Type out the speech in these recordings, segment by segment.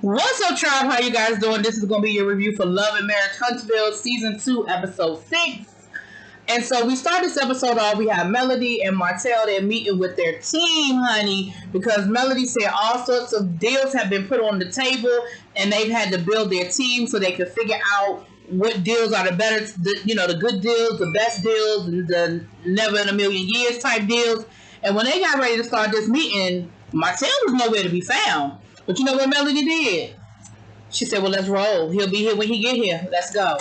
What's up, tribe? How you guys doing? This is going to be your review for Love and Marriage Huntsville Season 2, Episode 6. And so we start this episode off. We have Melody and Martel. They're meeting with their team, honey, because Melody said all sorts of deals have been put on the table, and they've had to build their team so they can figure out what deals are the better, the good deals, the best deals, and the never in a million years type deals. And when they got ready to start this meeting, Martel was nowhere to be found. But you know what Melody did? She said, well, let's roll. He'll be here when he get here. Let's go.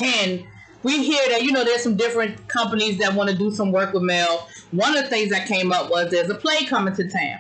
And we hear that, there's some different companies that want to do some work with Mel. One of the things that came up was there's a play coming to town.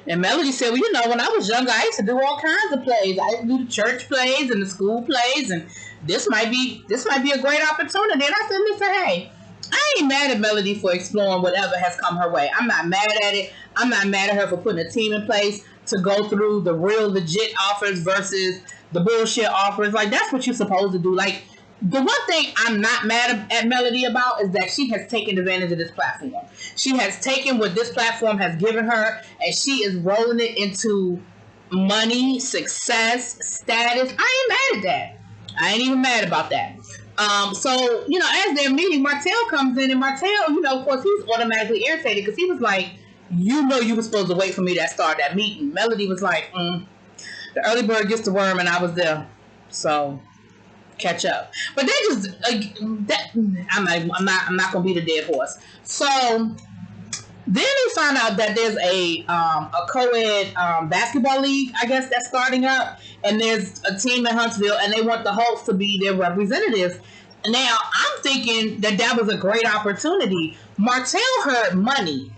And Melody said, well, when I was younger, I used to do all kinds of plays. I used to do the church plays and the school plays, and this might be a great opportunity. And I said, listen, hey, I ain't mad at Melody for exploring whatever has come her way. I'm not mad at it. I'm not mad at her for putting a team in place to go through the real legit offers versus the bullshit offers. Like, that's what you're supposed to do. Like, the one thing I'm not mad at Melody about is that she has taken advantage of this platform. She has taken what this platform has given her, and she is rolling it into money, success, status. I ain't mad at that. I ain't even mad about that. So, as they're meeting, Martel comes in, and Martel, of course, he's automatically irritated because he was like, you were supposed to wait for me to start that meeting. Melody was like, the early bird gets the worm, and I was there. So, catch up. But they just, I'm not going to be the dead horse. So, then we find out that there's a co-ed basketball league, I guess, that's starting up. And there's a team in Huntsville, and they want the Hawks to be their representatives. Now, I'm thinking that was a great opportunity. Martel heard money.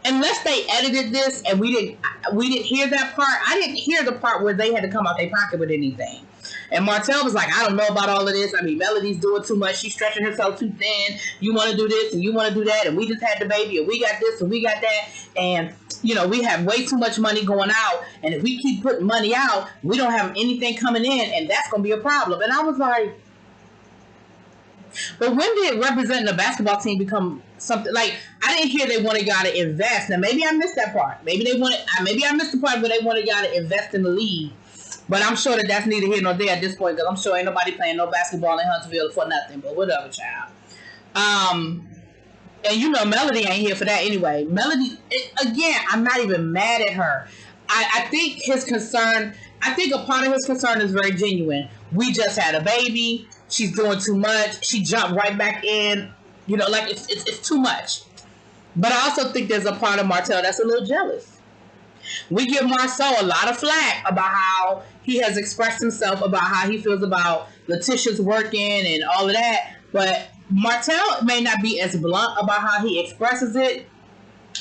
Unless they edited this and we didn't hear that part. I didn't hear the part where they had to come out their pocket with anything. And Martel was like, I don't know about all of this. I mean, Melody's doing too much. She's stretching herself too thin. You want to do this and you want to do that. And we just had the baby and we got this and we got that. And, we have way too much money going out. And if we keep putting money out, we don't have anything coming in. And that's going to be a problem. And I was like, but when did representing a basketball team become something? Like, I didn't hear they wanted y'all to invest. Now, maybe I missed that part. Maybe I missed the part where they wanted y'all to invest in the league. But I'm sure that's neither here nor there at this point, because I'm sure ain't nobody playing no basketball in Huntsville for nothing. But whatever, child. And Melody ain't here for that anyway. Melody, again, I'm not even mad at her. I think a part of his concern is very genuine. We just had a baby. She's doing too much. She jumped right back in. It's too much. But I also think there's a part of Martel that's a little jealous. We give Marcel a lot of flack about how he has expressed himself about how he feels about Latisha's working and all of that. But Martel may not be as blunt about how he expresses it.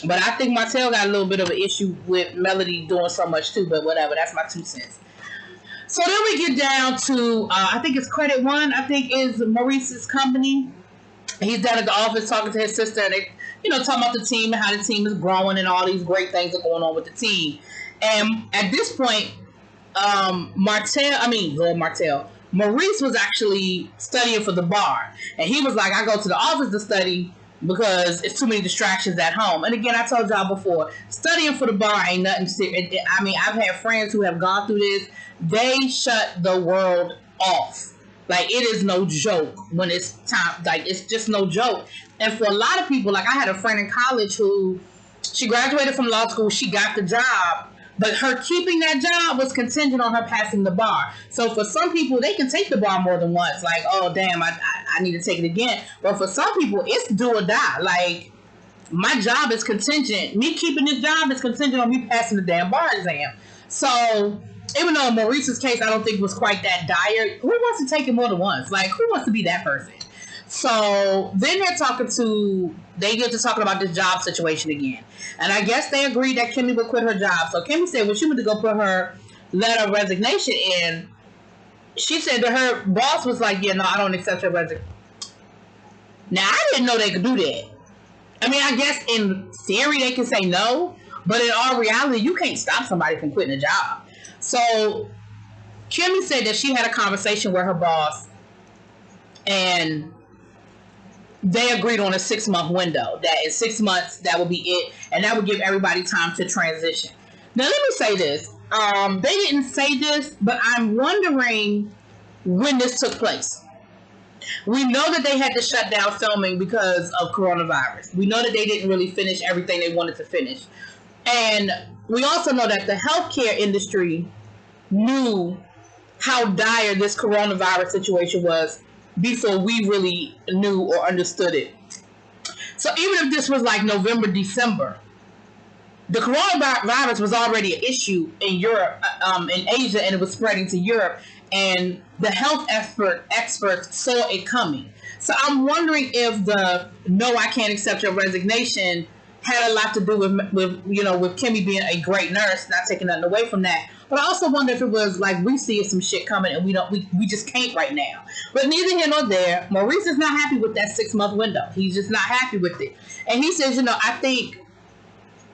But I think Martel got a little bit of an issue with Melody doing so much too. But whatever, that's my 2 cents. So then we get down to, I think it's Credit One, I think is Maurice's company. He's down at the office talking to his sister. And they, talking about the team and how the team is growing and all these great things are going on with the team. And at this point, Maurice was actually studying for the bar. And he was like, I go to the office to study because it's too many distractions at home. And again, I told y'all before, studying for the bar ain't nothing serious. I mean, I've had friends who have gone through this. They shut the world off. Like, it is no joke when it's time. Like, it's just no joke. And for a lot of people, like, I had a friend in college who, she graduated from law school, she got the job, but her keeping that job was contingent on her passing the bar. So for some people, they can take the bar more than once. Like, oh, damn, I need to take it again. But for some people, it's do or die. Like, my job is contingent. Me keeping this job is contingent on me passing the damn bar exam. So even though in Maurice's case, I don't think it was quite that dire, who wants to take it more than once? Like, who wants to be that person? So then they get to talking about this job situation again. And I guess they agreed that Kimmy would quit her job. So Kimmy said when she went to go put her letter of resignation in, she said that her boss was like, yeah, no, I don't accept her resignation. Now, I didn't know they could do that. I mean, I guess in theory they can say no, but in all reality, you can't stop somebody from quitting a job. So Kimmy said that she had a conversation with her boss and they agreed on a 6-month window. That in 6 months, that would be it. And that would give everybody time to transition. Now let me say this. They didn't say this, but I'm wondering when this took place. We know that they had to shut down filming because of coronavirus. We know that they didn't really finish everything they wanted to finish. And we also know that the healthcare industry knew how dire this coronavirus situation was before we really knew or understood it. So even if this was like November, December, the coronavirus was already an issue in Europe, in Asia, and it was spreading to Europe. And the health experts saw it coming. So I'm wondering if the "no, I can't accept your resignation" had a lot to do with Kimmy being a great nurse, not taking nothing away from that. But I also wonder if it was like we see some shit coming and we just can't right now. But neither here nor there. Maurice is not happy with that 6-month window. He's just not happy with it. And he says, I think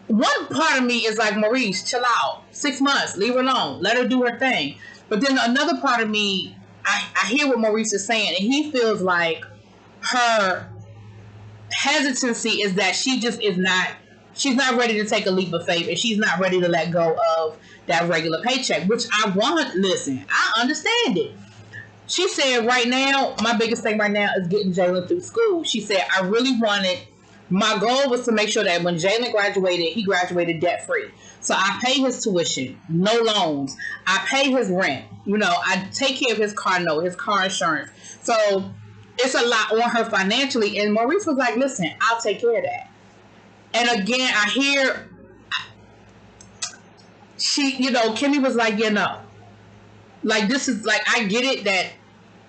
one part of me is like, Maurice, chill out. 6 months, leave her alone. Let her do her thing. But then another part of me, I hear what Maurice is saying, and he feels like her hesitancy is that she just is not, she's not ready to take a leap of faith, and she's not ready to let go of that regular paycheck, which I understand it. She said right now, my biggest thing right now is getting Jalen through school. She said, my goal was to make sure that when Jalen graduated, he graduated debt free. So I pay his tuition, no loans. I pay his rent. I take care of his car note, his car insurance. So it's a lot on her financially. And Maurice was like, listen, I'll take care of that. And again, I hear Kimmy was like, like this is like, I get it that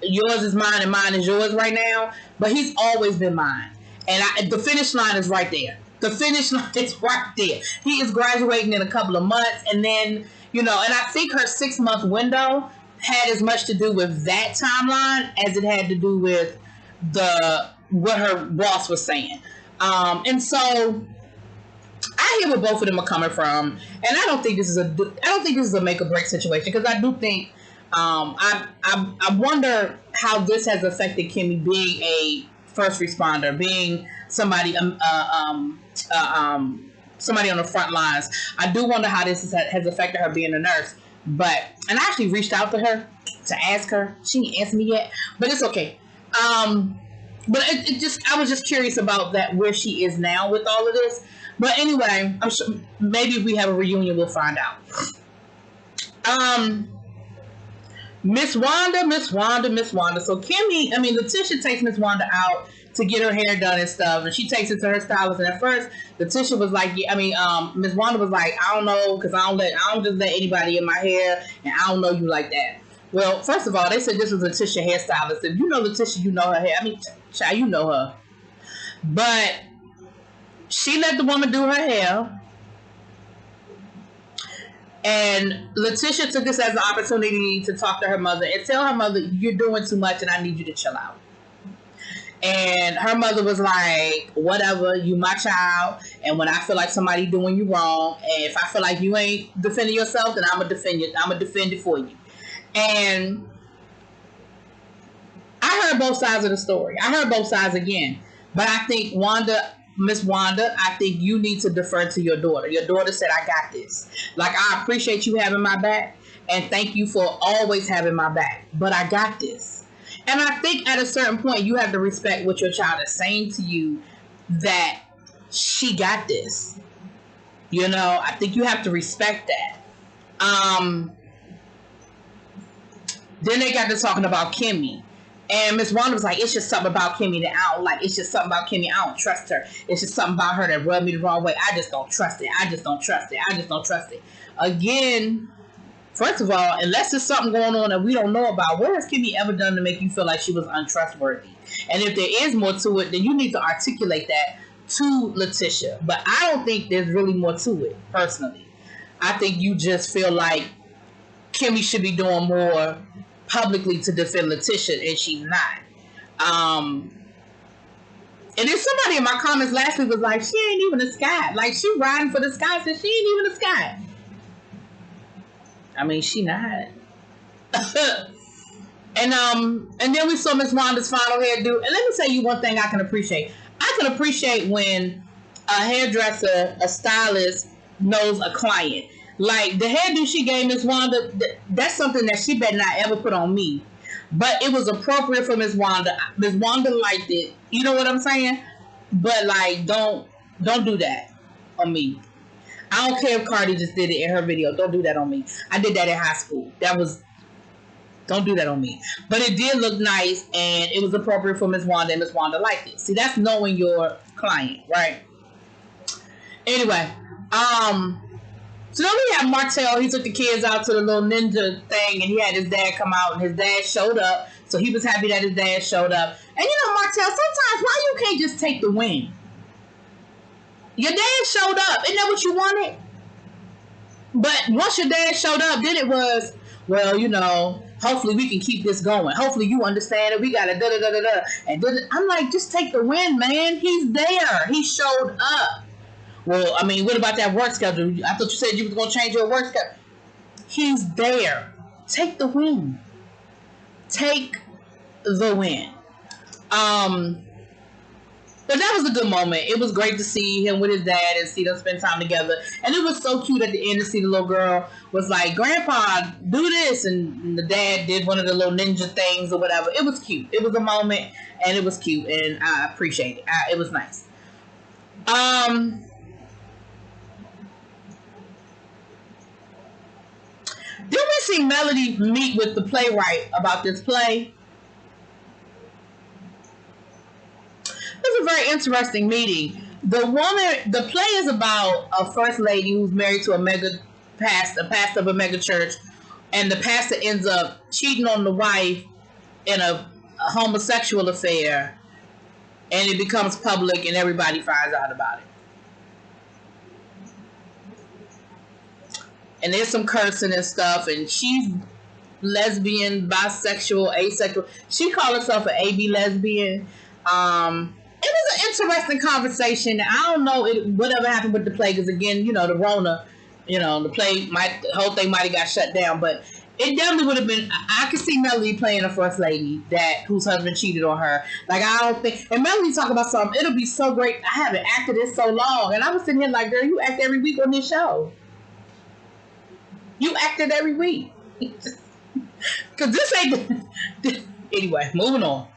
yours is mine and mine is yours right now, but he's always been mine. And the finish line is right there. The finish line is right there. He is graduating in a couple of months. And then, and I think her 6-month window had as much to do with that timeline as it had to do with what her boss was saying. And so I hear where both of them are coming from. And I don't think this is a make or break situation, because I do think I wonder how this has affected Kimmy being a first responder, being somebody somebody on the front lines. I do wonder how this has affected her being a nurse. And I actually reached out to her to ask her. She didn't answer me yet, but it's okay. But I was just curious about that, where she is now with all of this. But anyway, I'm sure maybe if we have a reunion, we'll find out. Miss Wanda. So Latisha takes Miss Wanda out to get her hair done and stuff, and she takes it to her stylist. And at first, Latisha was like, Miss Wanda was like, I don't know, because I don't just let anybody in my hair, and I don't know you like that. Well, first of all, they said this was Latisha hairstylist. If you know Latisha, you know her hair. Child, you know her. But she let the woman do her hair. And Latisha took this as an opportunity to talk to her mother and tell her mother, you're doing too much and I need you to chill out. And her mother was like, whatever, you my child. And when I feel like somebody doing you wrong, and if I feel like you ain't defending yourself, then I'm going to defend you. I'm going to defend it for you. And I heard both sides of the story. I heard both sides again. But I think Miss Wanda, I think you need to defer to your daughter. Your daughter said, I got this. Like, I appreciate you having my back, and thank you for always having my back, but I got this. And I think at a certain point, you have to respect what your child is saying to you, that she got this. I think you have to respect that. Then they got to talking about Kimmy. And Miss Wanda was like, it's just something about Kimmy that I don't like. It's just something about Kimmy. I don't trust her. It's just something about her that rubbed me the wrong way. I just don't trust it. Again, first of all, unless there's something going on that we don't know about, what has Kimmy ever done to make you feel like she was untrustworthy? And if there is more to it, then you need to articulate that to Latisha. But I don't think there's really more to it, personally. I think you just feel like Kimmy should be doing more publicly to defend Latisha, and she's not. And then somebody in my comments last week was like, she ain't even a sky. Like, she riding for the sky, so she ain't even a sky. She not. And then we saw Miss Wanda's final hairdo. And let me tell you one thing I can appreciate. I can appreciate when a hairdresser, a stylist, knows a client. Like, the hairdo she gave Miss Wanda, that's something that she better not ever put on me. But it was appropriate for Miss Wanda. Miss Wanda liked it. You know what I'm saying? But, like, don't do that on me. I don't care if Cardi just did it in her video. Don't do that on me. I did that in high school. Don't do that on me. But it did look nice, and it was appropriate for Miss Wanda, and Miss Wanda liked it. See, that's knowing your client, right? Anyway, so then we have Martel. He took the kids out to the little ninja thing, and he had his dad come out, and his dad showed up. So he was happy that his dad showed up. And you know, Martel, sometimes why you can't just take the win? Your dad showed up. Isn't that what you wanted? But once your dad showed up, then it was, well, you know, hopefully we can keep this going. Hopefully you understand it. We got to da-da-da-da-da. And I'm like, just take the win, man. He's there. He showed up. Well, I mean, what about that work schedule? I thought you said you was going to change your work schedule. He's there. Take the win. Take the win. But that was a good moment. It was great to see him with his dad and see them spend time together. And it was so cute at the end to see the little girl was like, Grandpa, do this. And the dad did one of the little ninja things or whatever. It was cute. It was a moment, and it was cute, and I appreciate it. It was nice. Did we see Melody meet with the playwright about this play? It was a very interesting meeting. The play is about a first lady who's married to a pastor of a mega church, and the pastor ends up cheating on the wife in a homosexual affair, and it becomes public, and everybody finds out about it. And there's some cursing and stuff, and she's lesbian, bisexual, asexual. She called herself an AB lesbian. It was an interesting conversation. I don't know whatever happened with the play, because again, you know, the Rona, you know, the whole thing might have got shut down, but it definitely would have been. I could see Melody playing a first lady whose husband cheated on her. Like, I don't think, and Melody talk about something. It'll be so great. I haven't acted this so long, and I was sitting here like, girl, you act every week on this show. You acted every week. Because this ain't... Anyway, moving on.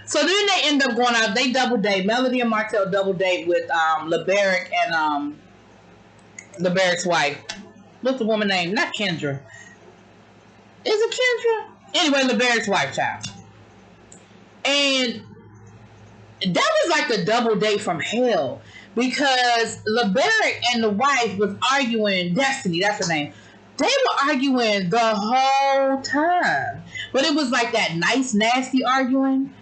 So then they end up going out. They double date. Melody and Martel double date with LeBaric and LeBaric's wife. What's the woman name? Not Kendra. Is it Kendra? Anyway, LeBaric's wife, child. And that was like a double date from hell. Because LeBaric and the wife was arguing. Destiny, that's her name. They were arguing the whole time. But it was like that nice, nasty arguing.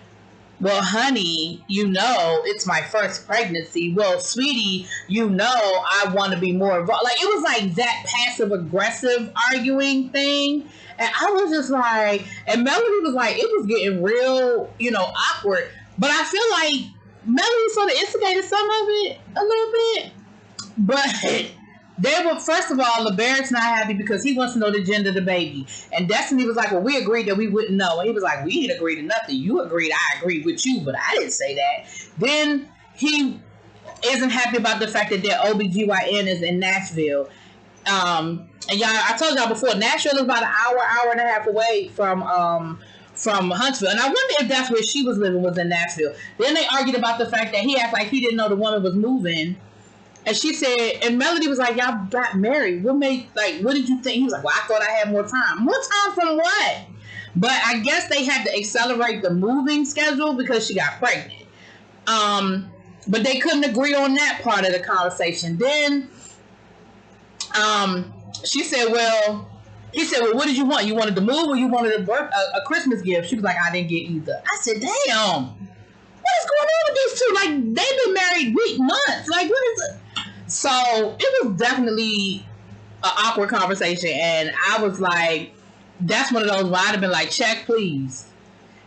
Well, honey, you know, it's my first pregnancy. Well, sweetie, you know, I want to be more involved. Like, it was like that passive-aggressive arguing thing. And I was just like, and Melody was like, it was getting real, you know, awkward. But I feel like Melody sort of instigated some of it a little bit. But they were, first of all, LeBaric's not happy because he wants to know the gender of the baby. And Destiny was like, well, we agreed that we wouldn't know. And he was like, we didn't agree to nothing. You agreed, I agreed with you, but I didn't say that. Then he isn't happy about the fact that their OBGYN is in Nashville. And y'all, I told y'all before, Nashville is about an hour and a half away from Huntsville. And I wonder if that's where she was living, was in Nashville. Then they argued about the fact that he acted like he didn't know the woman was moving. And she said, and Melody was like, y'all got married. What did you think? He was like, well, I thought I had more time. More time from what? But I guess they had to accelerate the moving schedule because she got pregnant. But they couldn't agree on that part of the conversation. Then he said, well, what did you want? You wanted to move or you wanted a Christmas gift? She was like, I didn't get either. I said, damn, what is going on with these two? Like, they've been married months. Like, what is it? So it was definitely an awkward conversation. And I was like, that's one of those where I'd have been like, check, please.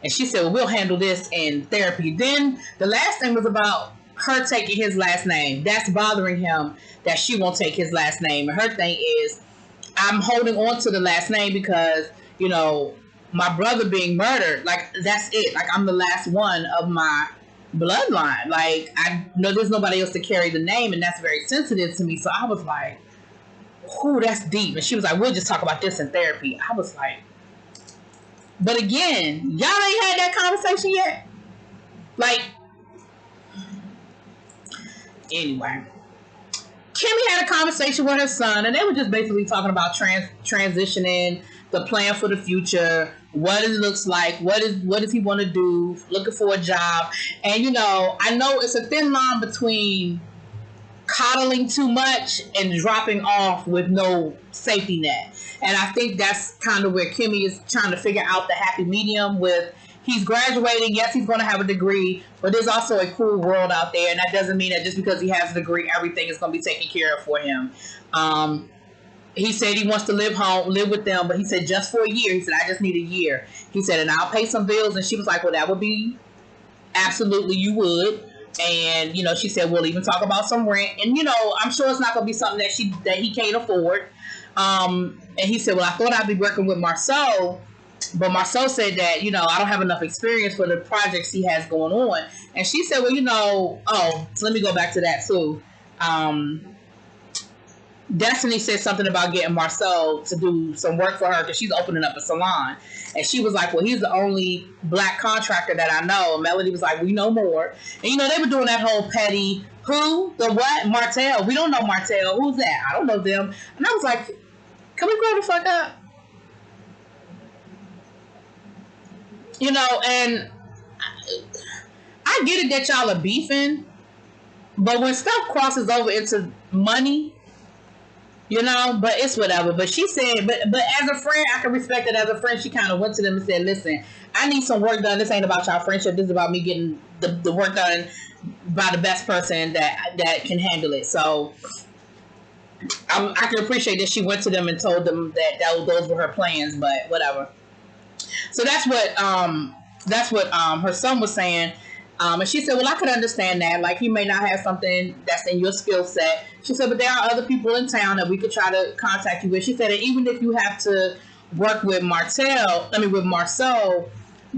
And she said, well, we'll handle this in therapy. Then the last thing was about her taking his last name. That's bothering him that she won't take his last name. And her thing is, I'm holding on to the last name because, you know, my brother being murdered, like, that's it. Like, I'm the last one of my bloodline. Like, I know there's nobody else to carry the name, and that's very sensitive to me. So I was like, ooh, that's deep. And she was like, we'll just talk about this in therapy. I was like, but again, y'all ain't had that conversation yet. Like, anyway, Kimmy had a conversation with her son, and they were just basically talking about transitioning, the plan for the future, what it looks like, what does he want to do, looking for a job. And, you know, I know it's a thin line between coddling too much and dropping off with no safety net. And I think that's kind of where Kimmy is trying to figure out the happy medium with, he's graduating. Yes, he's going to have a degree, but there's also a cool world out there. And that doesn't mean that just because he has a degree, everything is going to be taken care of for him. He said he wants to live with them, but he said just for a year. He said, I just need a year. He said, and I'll pay some bills. And she was like, well, that would be absolutely, you would. And, you know, she said, we'll even talk about some rent. And, you know, I'm sure it's not going to be something that he can't afford. And he said, well, I thought I'd be working with Marcel. But Marcel said that, you know, I don't have enough experience for the projects he has going on. And she said, well, you know, so let me go back to that too. Destiny said something about getting Marcel to do some work for her because she's opening up a salon. And she was like, well, he's the only black contractor that I know. And Melody was like, we know more. And, you know, they were doing that whole petty, who? The what? Martel. We don't know Martel. Who's that? I don't know them. And I was like, can we grow the fuck up? You know, and I get it that y'all are beefing, but when stuff crosses over into money, you know, but it's whatever. But she said, but as a friend, I can respect it. As a friend, she kind of went to them and said, listen, I need some work done. This ain't about y'all friendship. This is about me getting the work done by the best person that can handle it. So I can appreciate that she went to them and told them that those were her plans, but whatever. So that's what her son was saying. And she said, well, I could understand that. Like, he may not have something that's in your skill set. She said, but there are other people in town that we could try to contact you with. She said, and even if you have to work with Marcel,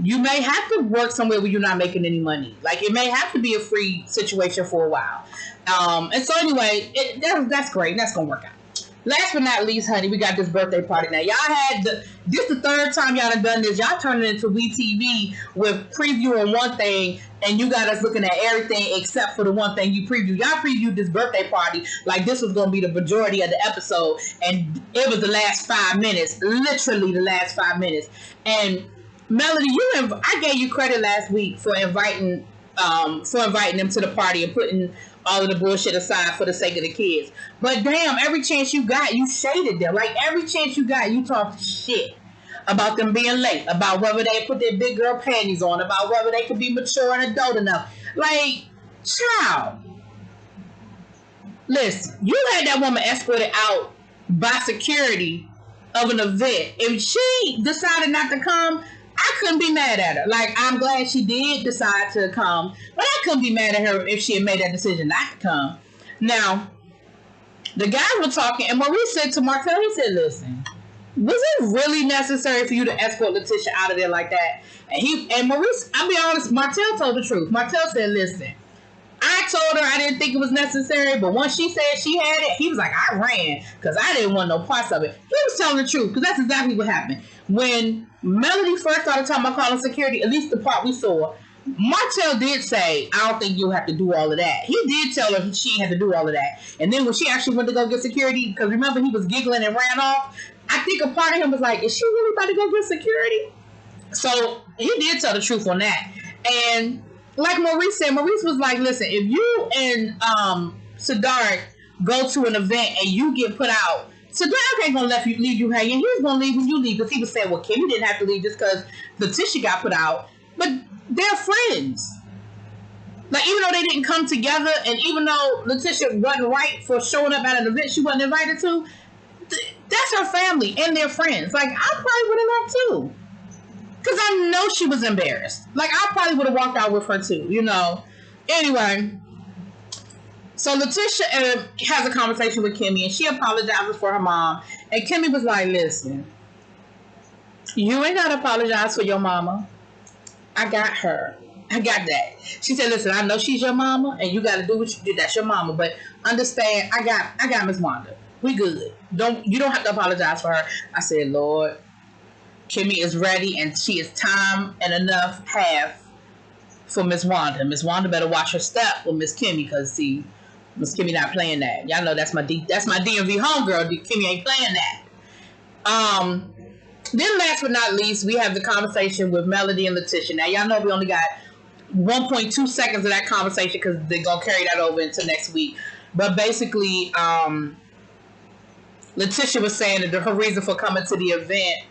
you may have to work somewhere where you're not making any money. Like, it may have to be a free situation for a while. And so anyway, that's great. That's going to work out. Last but not least, honey, we got this birthday party now. Y'all had this the third time y'all done this. Y'all turned it into WeTV with previewing one thing, and you got us looking at everything except for the one thing you previewed. Y'all previewed this birthday party like this was going to be the majority of the episode, and it was the last 5 minutes, literally the last 5 minutes. And Melody, I gave you credit last week for inviting them to the party and putting all of the bullshit aside for the sake of the kids. But damn, every chance you got, you shaded them. Like, every chance you got, you talked shit about them being late, about whether they put their big girl panties on, about whether they could be mature and adult enough. Like, child, listen, you had that woman escorted out by security of an event. If she decided not to come, I couldn't be mad at her. Like, I'm glad she did decide to come, but I couldn't be mad at her if she had made that decision not to come. Now, the guys were talking, and Maurice said to Martel, he said, listen, was it really necessary for you to escort Latisha out of there like that? And Maurice, I'll be honest, Martel told the truth. Martel said, listen, I told her I didn't think it was necessary, but once she said she had it, he was like, I ran, because I didn't want no parts of it. He was telling the truth, because that's exactly what happened. When Melody first started talking about calling security, at least the part we saw, Martel did say, I don't think you'll have to do all of that. He did tell her she had to do all of that. And then when she actually went to go get security, because remember he was giggling and ran off, I think a part of him was like, is she really about to go get security? So he did tell the truth on that. And like Maurice said, Maurice was like, listen, if you and Siddharth go to an event and you get put out, Siddharth ain't gonna leave you hanging. He's gonna leave when you leave, because he was saying, well, Kimmy didn't have to leave just because Latisha got put out. But they're friends. Like, even though they didn't come together, and even though Latisha wasn't right for showing up at an event she wasn't invited to, that's her family and they're friends. Like, I probably would have left too, because I know she was embarrassed. Like, I probably would have walked out with her too, you know. Anyway, so Latisha has a conversation with Kimmy, and she apologizes for her mom. And Kimmy was like, listen, you ain't got to apologize for your mama. I got her. I got that. She said, listen, I know she's your mama, and you got to do what you did. That's your mama. But understand, I got Miss Wanda. We good. You don't have to apologize for her. I said, Lord, Kimmy is ready, and she is time and enough have for Miss Wanda. Miss Wanda better watch her step with Miss Kimmy, because see, Miss Kimmy not playing that. Y'all know that's my DMV homegirl. Kimmy ain't playing that. Then last but not least, we have the conversation with Melody and Latisha. Now y'all know we only got 1.2 seconds of that conversation because they're gonna carry that over into next week. But basically, Latisha was saying that her reason for coming to the event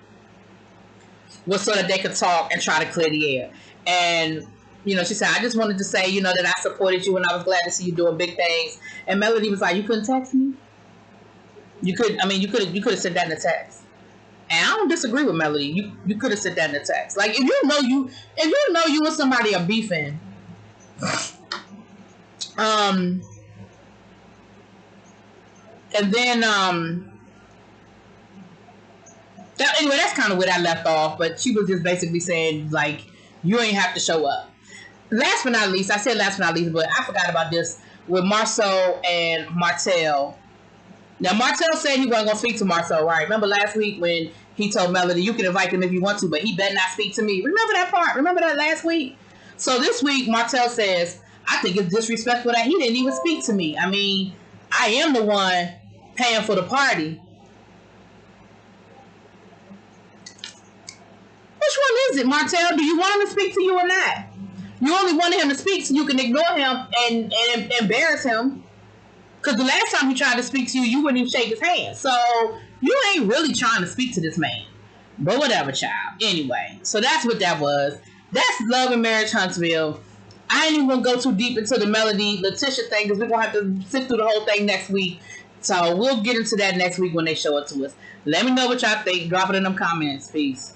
was so that they could talk and try to clear the air. And you know, she said, I just wanted to say, you know, that I supported you and I was glad to see you doing big things. And Melody was like, you couldn't text me? You could have said that in a text. And I don't disagree with Melody. You could have said that in a text. Like, if you know you and somebody are beefing, and then anyway, that's kind of where I left off. But she was just basically saying, like, you ain't have to show up. Last but not least, I said last but not least, but I forgot about this with Marcel and Martel. Now, Martel said he wasn't going to speak to Marcel, right? Remember last week when he told Melody, you can invite him if you want to, but he better not speak to me. Remember that part? Remember that last week? So this week, Martel says, I think it's disrespectful that he didn't even speak to me. I mean, I am the one paying for the party. Which one is it, Martel? Do you want him to speak to you or not? You only wanted him to speak so you can ignore him and embarrass him. Because the last time he tried to speak to you, you wouldn't even shake his hand. So you ain't really trying to speak to this man. But whatever, child. Anyway, so that's what that was. That's Love and Marriage Huntsville. I ain't even going to go too deep into the Melody Latisha thing because we're going to have to sit through the whole thing next week. So we'll get into that next week when they show it to us. Let me know what y'all think. Drop it in them comments. Peace.